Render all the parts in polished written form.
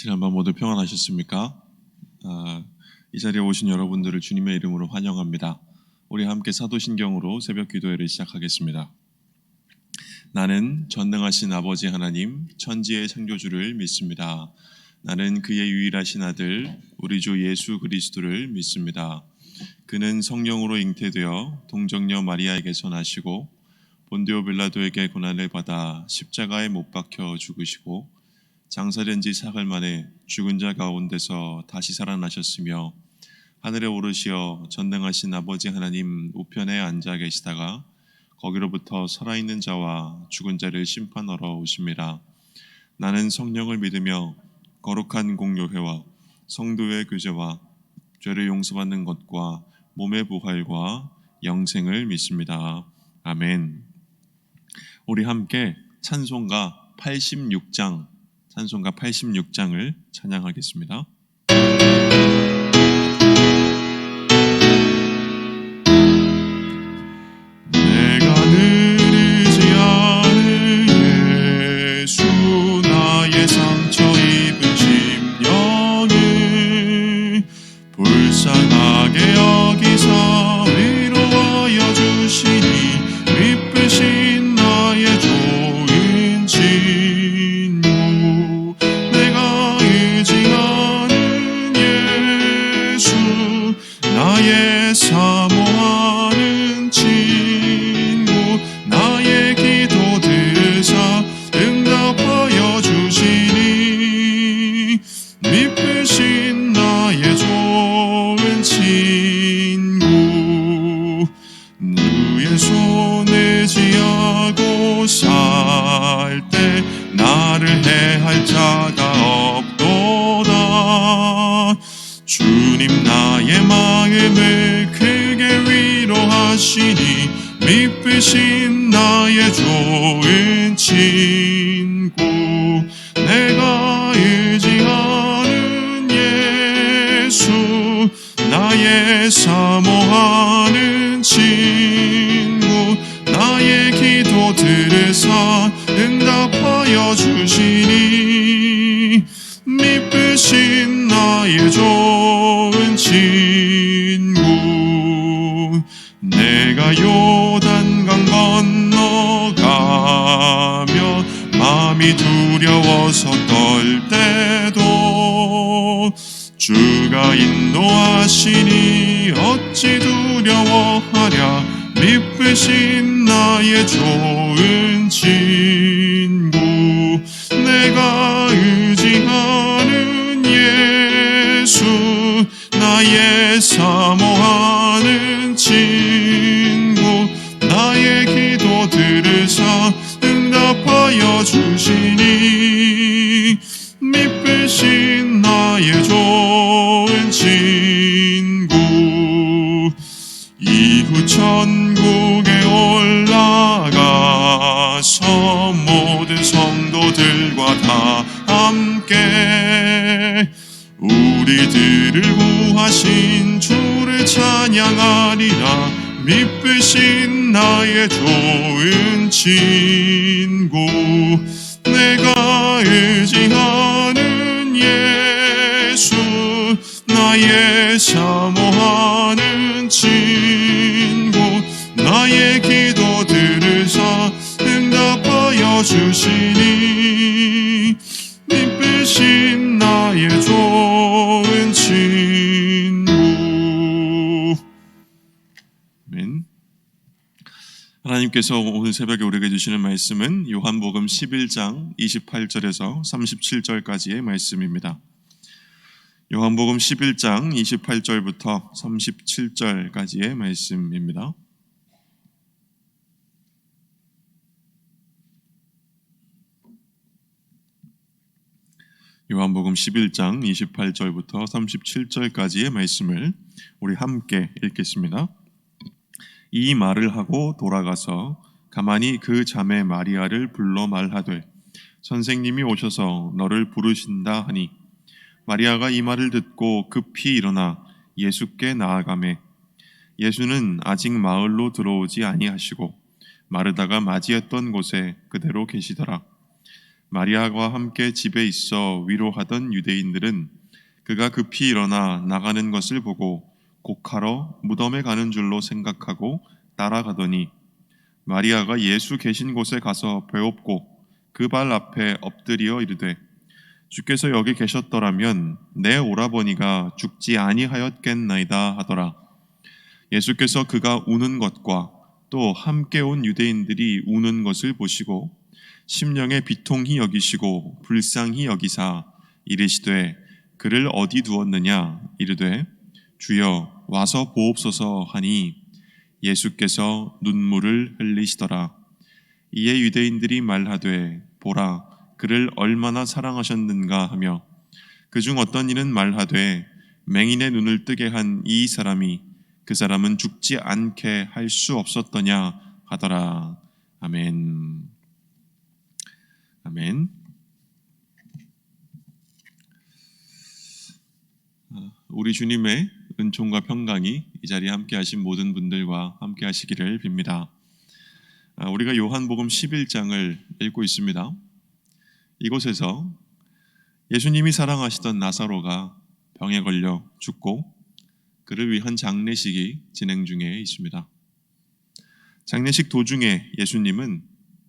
지난밤 모두 평안하셨습니까? 이 자리에 오신 여러분들을 주님의 이름으로 환영합니다. 우리 함께 사도신경으로 새벽 기도회를 시작하겠습니다. 나는 전능하신 아버지 하나님, 천지의 창조주를 믿습니다. 나는 그의 유일하신 아들, 우리 주 예수 그리스도를 믿습니다. 그는 성령으로 잉태되어 동정녀 마리아에게서 나시고 본디오 빌라도에게 고난을 받아 십자가에 못 박혀 죽으시고 장사된 지 사흘 만에 죽은 자 가운데서 다시 살아나셨으며 하늘에 오르시어 전능하신 아버지 하나님 우편에 앉아 계시다가 거기로부터 살아있는 자와 죽은 자를 심판하러 오심이라. 나는 성령을 믿으며 거룩한 공교회와 성도의 교제와 죄를 용서받는 것과 몸의 부활과 영생을 믿습니다. 아멘. 우리 함께 찬송가 86장을 찬양하겠습니다. 내가 늘 의지하는 예수, 나의 상처 입은 심령을 불쌍하게 여기사 위로하여 주시니 미쁘신 나의 좋은 친구. 내가 의지하는 예수, 나의 사모하는 친구. 나의 기도 들으사 응답하여 주시니 미쁘신 나의 좋은 친구. 누의 손 의지하고 살 때 나를 해할 자가 없도다. 주님 나의 마음을 크게 위로하시니 미쁘신 나의 좋은 친구. 내가 의지하는 예수, 나의 사모하는 친구. 나의 기도 들으사 응답하여 주시니 미쁘신 나의 좋은 친구. 내가 요단강 건너가며 마음이 두려워서 떨 때도 주가 인도하시니 어찌 두려워하랴. 미쁘신 나의 좋은 친구. 내가 의지하는 예수, 나의 사모하는 친구. 나의 기도 들으사 응답하여 주시니 미쁘신 나의 좋은 친구. 이후 천국에 올라가서 모든 성도들과 다 함께 우리들을 구하신 주를 찬양하리라. 미쁘신 나의 좋은 친구. 내가 의지하는 예수, 나의 사모하는 친구. 나의 기도 들으사 응답하여 주시니 미쁘신 나의 좋은 친구. 아멘. 하나님께서 오늘 새벽에 우리에게 주시는 말씀은 요한복음 11장 28절에서 37절까지의 말씀입니다. 요한복음 11장 28절부터 37절까지의 말씀입니다. 요한복음 11장 28절부터 37절까지의 말씀을 우리 함께 읽겠습니다. 이 말을 하고 돌아가서 가만히 그 자매 마리아를 불러 말하되 선생님이 오셔서 너를 부르신다 하니 마리아가 이 말을 듣고 급히 일어나 예수께 나아가매 예수는 아직 마을로 들어오지 아니하시고 마르다가 맞이했던 곳에 그대로 계시더라. 마리아와 함께 집에 있어 위로하던 유대인들은 그가 급히 일어나 나가는 것을 보고 곡하러 무덤에 가는 줄로 생각하고 따라가더니 마리아가 예수 계신 곳에 가서 배웁고 그 발 앞에 엎드려 이르되 주께서 여기 계셨더라면 내 오라버니가 죽지 아니하였겠나이다 하더라. 예수께서 그가 우는 것과 또 함께 온 유대인들이 우는 것을 보시고 심령에 비통히 여기시고 불쌍히 여기사 이르시되 그를 어디 두었느냐 이르되 주여 와서 보옵소서 하니 예수께서 눈물을 흘리시더라. 이에 유대인들이 말하되 보라 그를 얼마나 사랑하셨는가 하며 그중 어떤 이는 말하되 맹인의 눈을 뜨게 한 이 사람이 그 사람은 죽지 않게 할 수 없었더냐 하더라. 아멘. 아멘. 우리 주님의 은총과 평강이 이 자리에 함께 하신 모든 분들과 함께 하시기를 빕니다. 우리가 요한복음 11장을 읽고 있습니다. 이곳에서 예수님이 사랑하시던 나사로가 병에 걸려 죽고 그를 위한 장례식이 진행 중에 있습니다. 장례식 도중에 예수님은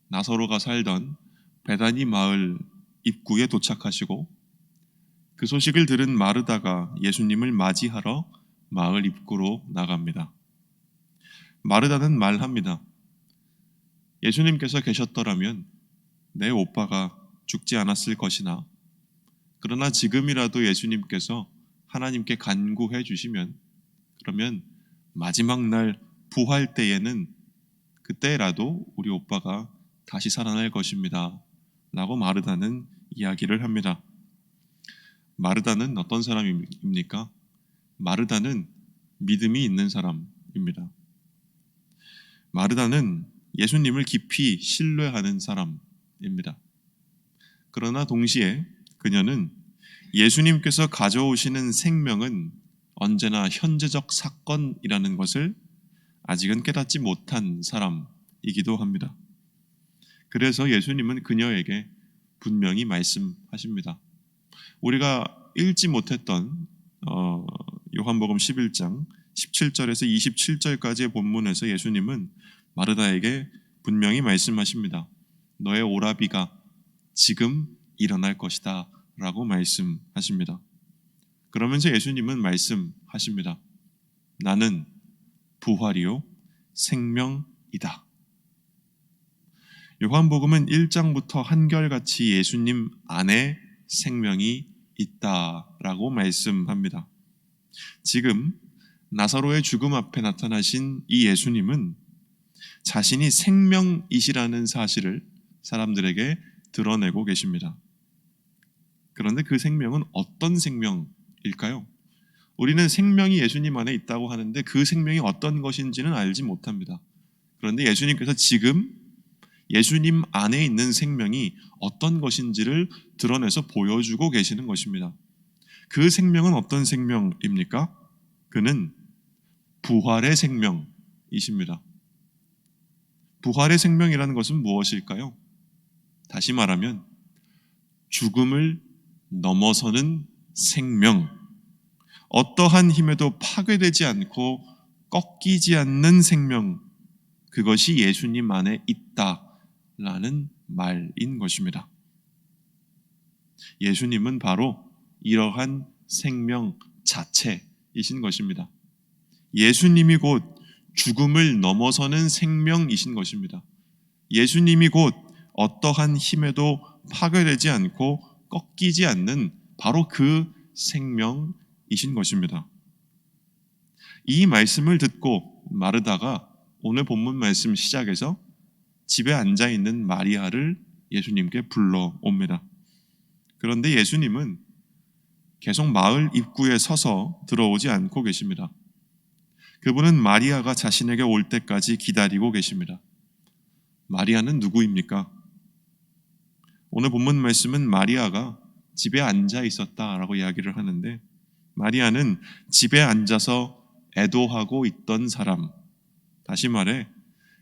나사로가 살던 베다니 마을 입구에 도착하시고 그 소식을 들은 마르다가 예수님을 맞이하러 마을 입구로 나갑니다. 마르다는 말합니다. 예수님께서 계셨더라면 내 오빠가 죽지 않았을 것이나 그러나 지금이라도 예수님께서 하나님께 간구해 주시면 그러면 마지막 날 부활 때에는 그때라도 우리 오빠가 다시 살아날 것입니다. 라고 마르다는 이야기를 합니다. 마르다는 어떤 사람입니까? 마르다는 믿음이 있는 사람입니다. 마르다는 예수님을 깊이 신뢰하는 사람입니다. 그러나 동시에 그녀는 예수님께서 가져오시는 생명은 언제나 현재적 사건이라는 것을 아직은 깨닫지 못한 사람이기도 합니다. 그래서 예수님은 그녀에게 분명히 말씀하십니다. 우리가 읽지 못했던 요한복음 11장 17절에서 27절까지의 본문에서 예수님은 마르다에게 분명히 말씀하십니다. 너의 오라비가 지금 일어날 것이다 라고 말씀하십니다. 그러면서 예수님은 말씀하십니다. 나는 부활이요 생명이다. 요한복음은 1장부터 한결같이 예수님 안에 생명이 있다라고 말씀합니다. 지금 나사로의 죽음 앞에 나타나신 이 예수님은 자신이 생명이시라는 사실을 사람들에게 드러내고 계십니다. 그런데 그 생명은 어떤 생명일까요? 우리는 생명이 예수님 안에 있다고 하는데 그 생명이 어떤 것인지는 알지 못합니다. 그런데 예수님께서 지금 예수님 안에 있는 생명이 어떤 것인지를 드러내서 보여주고 계시는 것입니다. 그 생명은 어떤 생명입니까? 그는 부활의 생명이십니다. 부활의 생명이라는 것은 무엇일까요? 다시 말하면 죽음을 넘어서는 생명, 어떠한 힘에도 파괴되지 않고 꺾이지 않는 생명, 그것이 예수님 안에 있다라는 말인 것입니다. 예수님은 바로 이러한 생명 자체이신 것입니다. 예수님이 곧 죽음을 넘어서는 생명이신 것입니다. 예수님이 곧 어떠한 힘에도 파괴되지 않고 꺾이지 않는 바로 그 생명이신 것입니다. 이 말씀을 듣고 마르다가 오늘 본문 말씀 시작에서 집에 앉아있는 마리아를 예수님께 불러옵니다. 그런데 예수님은 계속 마을 입구에 서서 들어오지 않고 계십니다. 그분은 마리아가 자신에게 올 때까지 기다리고 계십니다. 마리아는 누구입니까? 오늘 본문 말씀은 마리아가 집에 앉아 있었다라고 이야기를 하는데 마리아는 집에 앉아서 애도하고 있던 사람, 다시 말해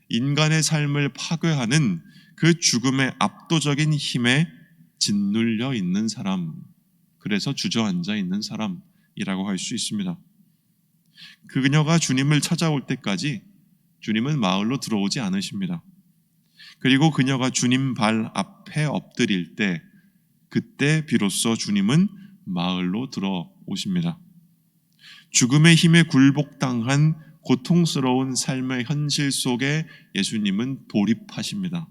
인간의 삶을 파괴하는 그 죽음의 압도적인 힘에 짓눌려 있는 사람, 그래서 주저앉아 있는 사람이라고 할 수 있습니다. 그녀가 주님을 찾아올 때까지 주님은 마을로 들어오지 않으십니다. 그리고 그녀가 주님 발 앞에 엎드릴 때, 그때 비로소 주님은 마을로 들어오십니다. 죽음의 힘에 굴복당한 고통스러운 삶의 현실 속에 예수님은 돌입하십니다.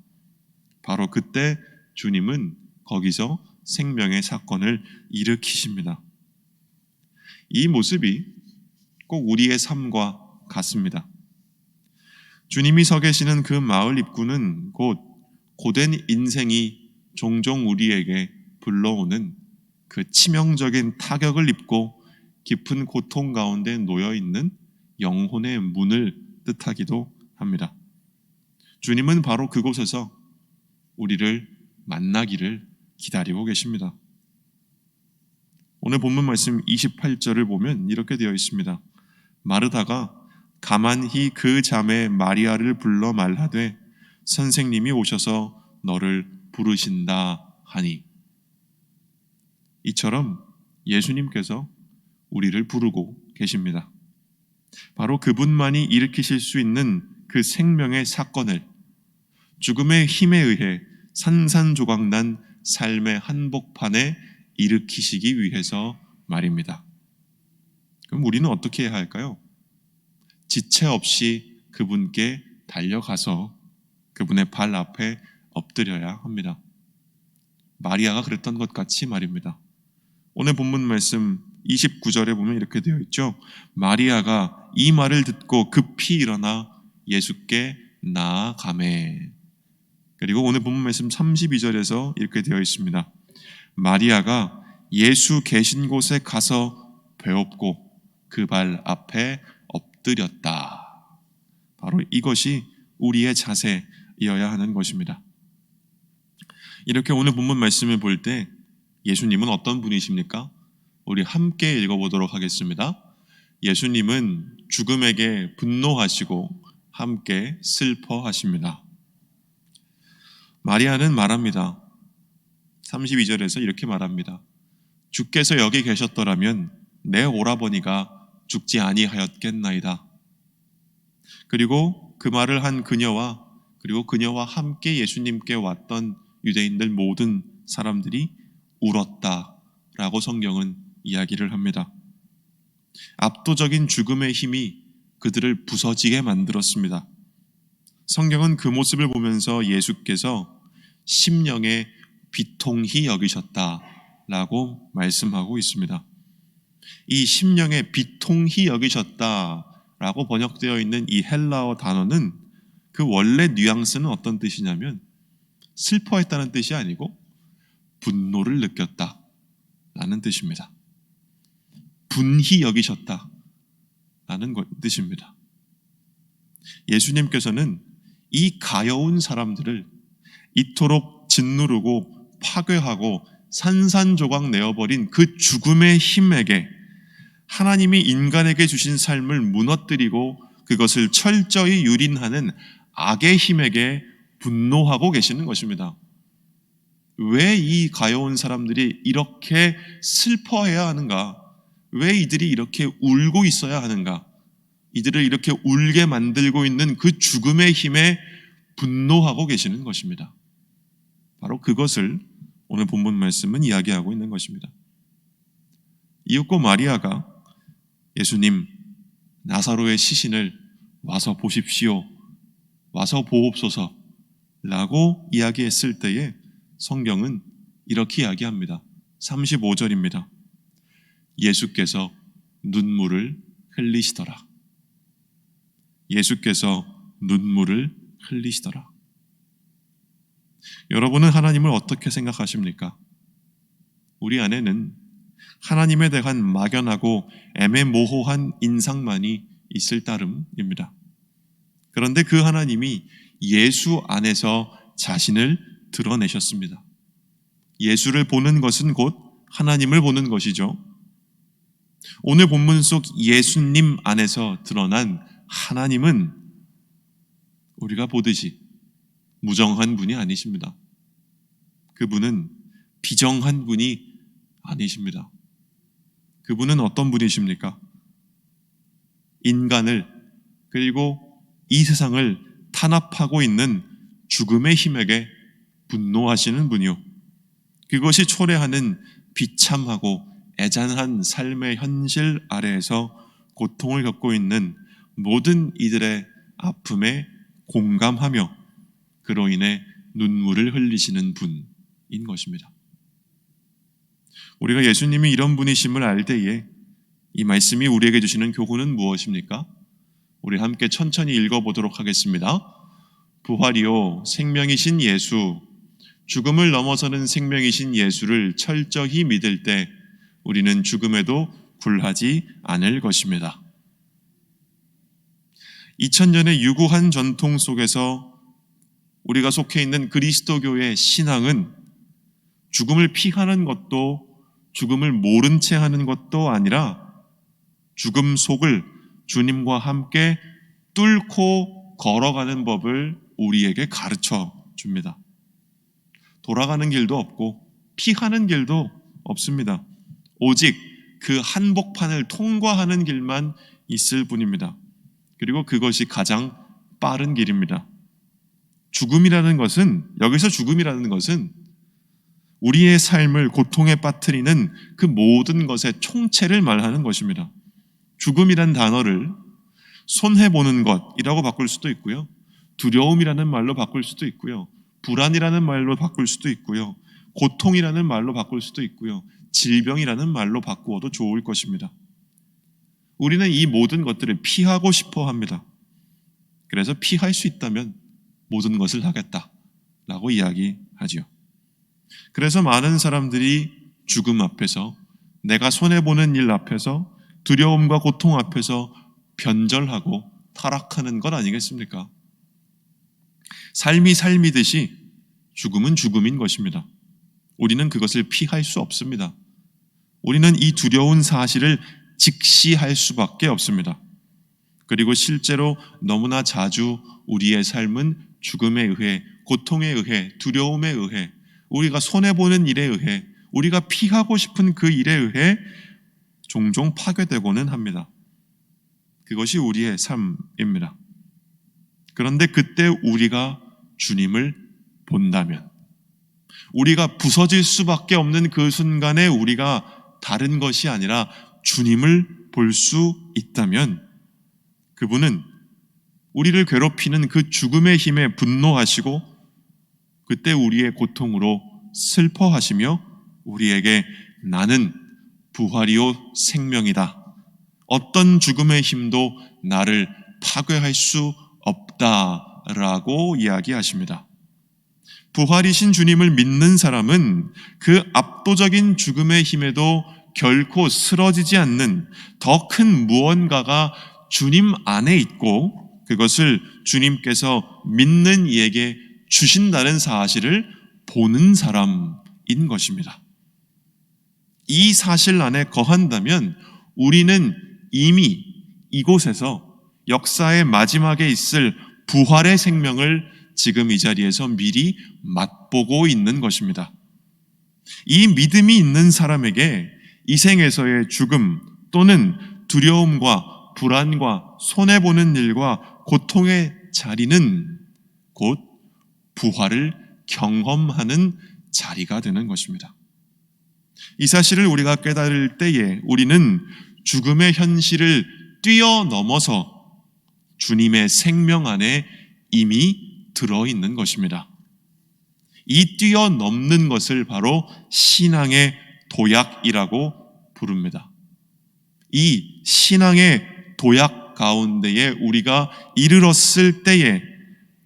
바로 그때 주님은 거기서 생명의 사건을 일으키십니다. 이 모습이 꼭 우리의 삶과 같습니다. 주님이 서 계시는 그 마을 입구는 곧 고된 인생이 종종 우리에게 불러오는 그 치명적인 타격을 입고 깊은 고통 가운데 놓여 있는 영혼의 문을 뜻하기도 합니다. 주님은 바로 그곳에서 우리를 만나기를 기다리고 계십니다. 오늘 본문 말씀 28절을 보면 이렇게 되어 있습니다. 마르다가 가만히 그 자매 마리아를 불러 말하되 선생님이 오셔서 너를 부르신다 하니. 이처럼 예수님께서 우리를 부르고 계십니다. 바로 그분만이 일으키실 수 있는 그 생명의 사건을 죽음의 힘에 의해 산산조각난 삶의 한복판에 일으키시기 위해서 말입니다. 그럼 우리는 어떻게 해야 할까요? 지체 없이 그분께 달려가서 그분의 발 앞에 엎드려야 합니다. 마리아가 그랬던 것 같이 말입니다. 오늘 본문 말씀 29절에 보면 이렇게 되어 있죠. 마리아가 이 말을 듣고 급히 일어나 예수께 나아가매. 그리고 오늘 본문 말씀 32절에서 이렇게 되어 있습니다. 마리아가 예수 계신 곳에 가서 배웠고 그 발 앞에 엎드렸다. 바로 이것이 우리의 자세이어야 하는 것입니다. 이렇게 오늘 본문 말씀을 볼 때 예수님은 어떤 분이십니까? 우리 함께 읽어보도록 하겠습니다. 예수님은 죽음에게 분노하시고 함께 슬퍼하십니다. 마리아는 말합니다. 32절에서 이렇게 말합니다. 주께서 여기 계셨더라면 내 오라버니가 죽지 아니하였겠나이다. 그리고 그 말을 한 그녀와 그리고 그녀와 함께 예수님께 왔던 유대인들 모든 사람들이 울었다라고 성경은 이야기를 합니다. 압도적인 죽음의 힘이 그들을 부서지게 만들었습니다. 성경은 그 모습을 보면서 예수께서 심령에 비통히 여기셨다라고 말씀하고 있습니다. 이 심령에 비통히 여기셨다라고 번역되어 있는 이 헬라어 단어는 그 원래 뉘앙스는 어떤 뜻이냐면 슬퍼했다는 뜻이 아니고 분노를 느꼈다라는 뜻입니다. 분히 여기셨다라는 뜻입니다. 예수님께서는 이 가여운 사람들을 이토록 짓누르고 파괴하고 산산조각 내어버린 그 죽음의 힘에게 하나님이 인간에게 주신 삶을 무너뜨리고 그것을 철저히 유린하는 악의 힘에게 분노하고 계시는 것입니다. 왜 이 가여운 사람들이 이렇게 슬퍼해야 하는가? 왜 이들이 이렇게 울고 있어야 하는가? 이들을 이렇게 울게 만들고 있는 그 죽음의 힘에 분노하고 계시는 것입니다. 바로 그것을 오늘 본문 말씀은 이야기하고 있는 것입니다. 이윽고 마리아가 예수님, 나사로의 시신을 와서 보십시오, 와서 보옵소서 라고 이야기했을 때에 성경은 이렇게 이야기합니다. 35절입니다. 예수께서 눈물을 흘리시더라. 예수께서 눈물을 흘리시더라. 여러분은 하나님을 어떻게 생각하십니까? 우리 안에는 하나님에 대한 막연하고 애매모호한 인상만이 있을 따름입니다. 그런데 그 하나님이 예수 안에서 자신을 드러내셨습니다. 예수를 보는 것은 곧 하나님을 보는 것이죠. 오늘 본문 속 예수님 안에서 드러난 하나님은 우리가 보듯이 무정한 분이 아니십니다. 그분은 비정한 분이 아니십니다. 그분은 어떤 분이십니까? 인간을, 그리고 이 세상을 탄압하고 있는 죽음의 힘에게 분노하시는 분이요, 그것이 초래하는 비참하고 애잔한 삶의 현실 아래에서 고통을 겪고 있는 모든 이들의 아픔에 공감하며 그로 인해 눈물을 흘리시는 분인 것입니다. 우리가 예수님이 이런 분이심을 알 때에 이 말씀이 우리에게 주시는 교훈은 무엇입니까? 우리 함께 천천히 읽어보도록 하겠습니다. 부활이요 생명이신 예수, 죽음을 넘어서는 생명이신 예수를 철저히 믿을 때 우리는 죽음에도 굴하지 않을 것입니다. 2000년의 유구한 전통 속에서 우리가 속해 있는 그리스도교의 신앙은 죽음을 피하는 것도 죽음을 모른 채 하는 것도 아니라 죽음 속을 주님과 함께 뚫고 걸어가는 법을 우리에게 가르쳐 줍니다. 돌아가는 길도 없고 피하는 길도 없습니다. 오직 그 한복판을 통과하는 길만 있을 뿐입니다. 그리고 그것이 가장 빠른 길입니다. 죽음이라는 것은, 여기서 죽음이라는 것은 우리의 삶을 고통에 빠뜨리는 그 모든 것의 총체를 말하는 것입니다. 죽음이란 단어를 손해보는 것이라고 바꿀 수도 있고요, 두려움이라는 말로 바꿀 수도 있고요, 불안이라는 말로 바꿀 수도 있고요, 고통이라는 말로 바꿀 수도 있고요, 질병이라는 말로 바꾸어도 좋을 것입니다. 우리는 이 모든 것들을 피하고 싶어 합니다. 그래서 피할 수 있다면 모든 것을 하겠다라고 이야기하죠. 그래서 많은 사람들이 죽음 앞에서, 내가 손해보는 일 앞에서, 두려움과 고통 앞에서 변절하고 타락하는 것 아니겠습니까? 삶이 삶이듯이 죽음은 죽음인 것입니다. 우리는 그것을 피할 수 없습니다. 우리는 이 두려운 사실을 직시할 수밖에 없습니다. 그리고 실제로 너무나 자주 우리의 삶은 죽음에 의해, 고통에 의해, 두려움에 의해, 우리가 손해보는 일에 의해, 우리가 피하고 싶은 그 일에 의해 종종 파괴되고는 합니다. 그것이 우리의 삶입니다. 그런데 그때 우리가 주님을 본다면, 우리가 부서질 수밖에 없는 그 순간에 우리가 다른 것이 아니라 주님을 볼 수 있다면, 그분은 우리를 괴롭히는 그 죽음의 힘에 분노하시고 그때 우리의 고통으로 슬퍼하시며 우리에게 나는 부활이요 생명이다, 어떤 죽음의 힘도 나를 파괴할 수 없다라고 이야기하십니다. 부활이신 주님을 믿는 사람은 그 압도적인 죽음의 힘에도 결코 쓰러지지 않는 더 큰 무언가가 주님 안에 있고, 그것을 주님께서 믿는 이에게 주신다는 사실을 보는 사람인 것입니다. 이 사실 안에 거한다면 우리는 이미 이곳에서 역사의 마지막에 있을 부활의 생명을 지금 이 자리에서 미리 맛보고 있는 것입니다. 이 믿음이 있는 사람에게 이 생에서의 죽음 또는 두려움과 불안과 손해보는 일과 고통의 자리는 곧 부활을 경험하는 자리가 되는 것입니다. 이 사실을 우리가 깨달을 때에 우리는 죽음의 현실을 뛰어넘어서 주님의 생명 안에 이미 들어있는 것입니다. 이 뛰어넘는 것을 바로 신앙의 도약이라고 부릅니다. 이 신앙의 도약 가운데에 우리가 이르렀을 때에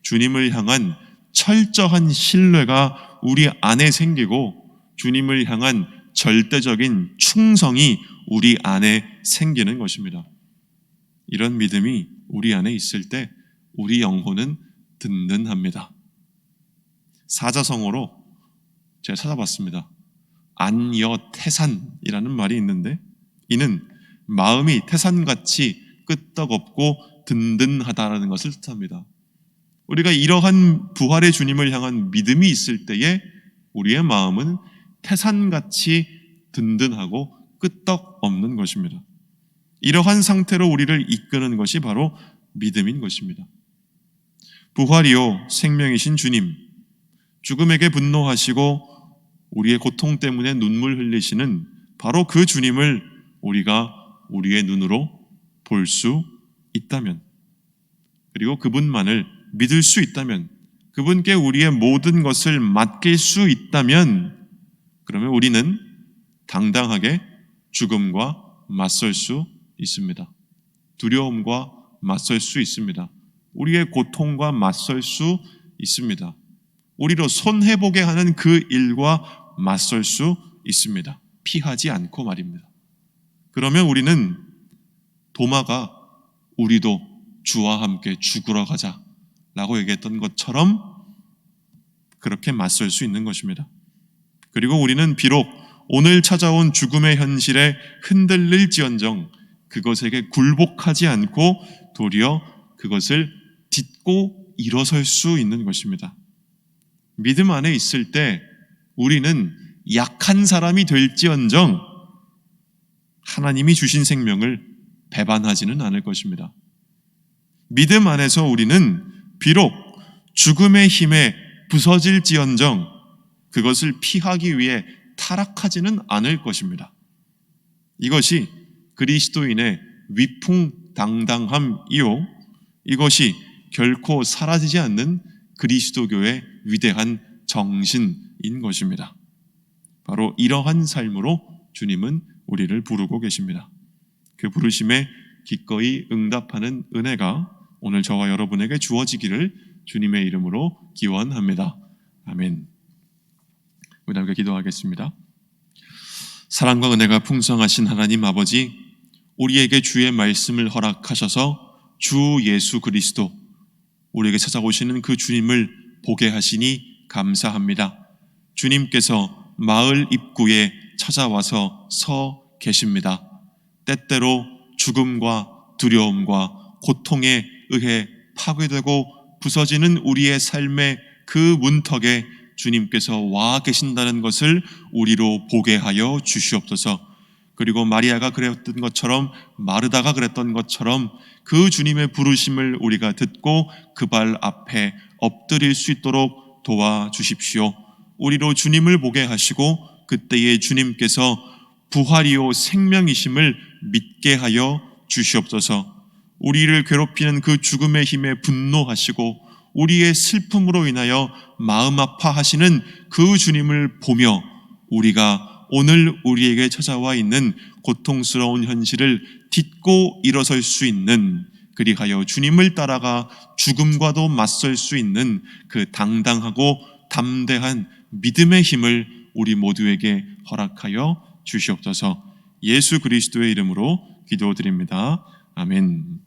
주님을 향한 철저한 신뢰가 우리 안에 생기고 주님을 향한 절대적인 충성이 우리 안에 생기는 것입니다. 이런 믿음이 우리 안에 있을 때 우리 영혼은 든든합니다. 사자성어로 제가 찾아봤습니다. 안여태산이라는 말이 있는데, 이는 마음이 태산같이 끄떡없고 든든하다라는 것을 뜻합니다. 우리가 이러한 부활의 주님을 향한 믿음이 있을 때에 우리의 마음은 태산같이 든든하고 끄떡없는 것입니다. 이러한 상태로 우리를 이끄는 것이 바로 믿음인 것입니다. 부활이요 생명이신 주님, 죽음에게 분노하시고 우리의 고통 때문에 눈물 흘리시는 바로 그 주님을 우리가 우리의 눈으로 볼 수 있다면, 그리고 그분만을 믿을 수 있다면, 그분께 우리의 모든 것을 맡길 수 있다면, 그러면 우리는 당당하게 죽음과 맞설 수 있습니다. 두려움과 맞설 수 있습니다. 우리의 고통과 맞설 수 있습니다. 우리로 손해보게 하는 그 일과 맞설 수 있습니다. 피하지 않고 말입니다. 그러면 우리는 도마가 우리도 주와 함께 죽으러 가자 라고 얘기했던 것처럼 그렇게 맞설 수 있는 것입니다. 그리고 우리는 비록 오늘 찾아온 죽음의 현실에 흔들릴지언정 그것에게 굴복하지 않고 도리어 그것을 딛고 일어설 수 있는 것입니다. 믿음 안에 있을 때 우리는 약한 사람이 될지언정 하나님이 주신 생명을 배반하지는 않을 것입니다. 믿음 안에서 우리는 비록 죽음의 힘에 부서질지언정 그것을 피하기 위해 타락하지는 않을 것입니다. 이것이 그리스도인의 위풍당당함이요, 이것이 결코 사라지지 않는 그리스도교의 위대한 정신인 것입니다. 바로 이러한 삶으로 주님은 우리를 부르고 계십니다. 그 부르심에 기꺼이 응답하는 은혜가 오늘 저와 여러분에게 주어지기를 주님의 이름으로 기원합니다. 아멘. 우리 함께 기도하겠습니다. 사랑과 은혜가 풍성하신 하나님 아버지, 우리에게 주의 말씀을 허락하셔서 주 예수 그리스도, 우리에게 찾아오시는 그 주님을 보게 하시니 감사합니다. 주님께서 마을 입구에 찾아와서 서 계십니다. 때때로 죽음과 두려움과 고통에 의해 파괴되고 부서지는 우리의 삶의 그 문턱에 주님께서 와 계신다는 것을 우리로 보게 하여 주시옵소서. 그리고 마리아가 그랬던 것처럼, 마르다가 그랬던 것처럼 그 주님의 부르심을 우리가 듣고 그 발 앞에 엎드릴 수 있도록 도와주십시오. 우리로 주님을 보게 하시고 그때에 주님께서 부활이요 생명이심을 믿게 하여 주시옵소서. 우리를 괴롭히는 그 죽음의 힘에 분노하시고 우리의 슬픔으로 인하여 마음 아파하시는 그 주님을 보며 우리가 오늘 우리에게 찾아와 있는 고통스러운 현실을 딛고 일어설 수 있는, 그리하여 주님을 따라가 죽음과도 맞설 수 있는 그 당당하고 담대한 믿음의 힘을 우리 모두에게 허락하여 주시옵소서. 예수 그리스도의 이름으로 기도드립니다. 아멘.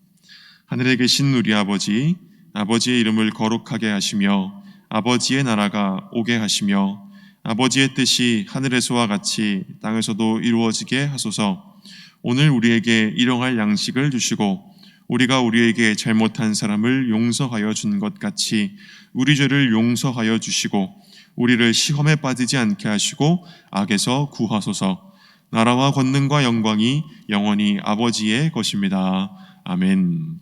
하늘에 계신 우리 아버지, 아버지의 이름을 거룩하게 하시며 아버지의 나라가 오게 하시며 아버지의 뜻이 하늘에서와 같이 땅에서도 이루어지게 하소서. 오늘 우리에게 일용할 양식을 주시고 우리가 우리에게 잘못한 사람을 용서하여 준 것 같이 우리 죄를 용서하여 주시고 우리를 시험에 빠지지 않게 하시고 악에서 구하소서. 나라와 권능과 영광이 영원히 아버지의 것입니다. 아멘.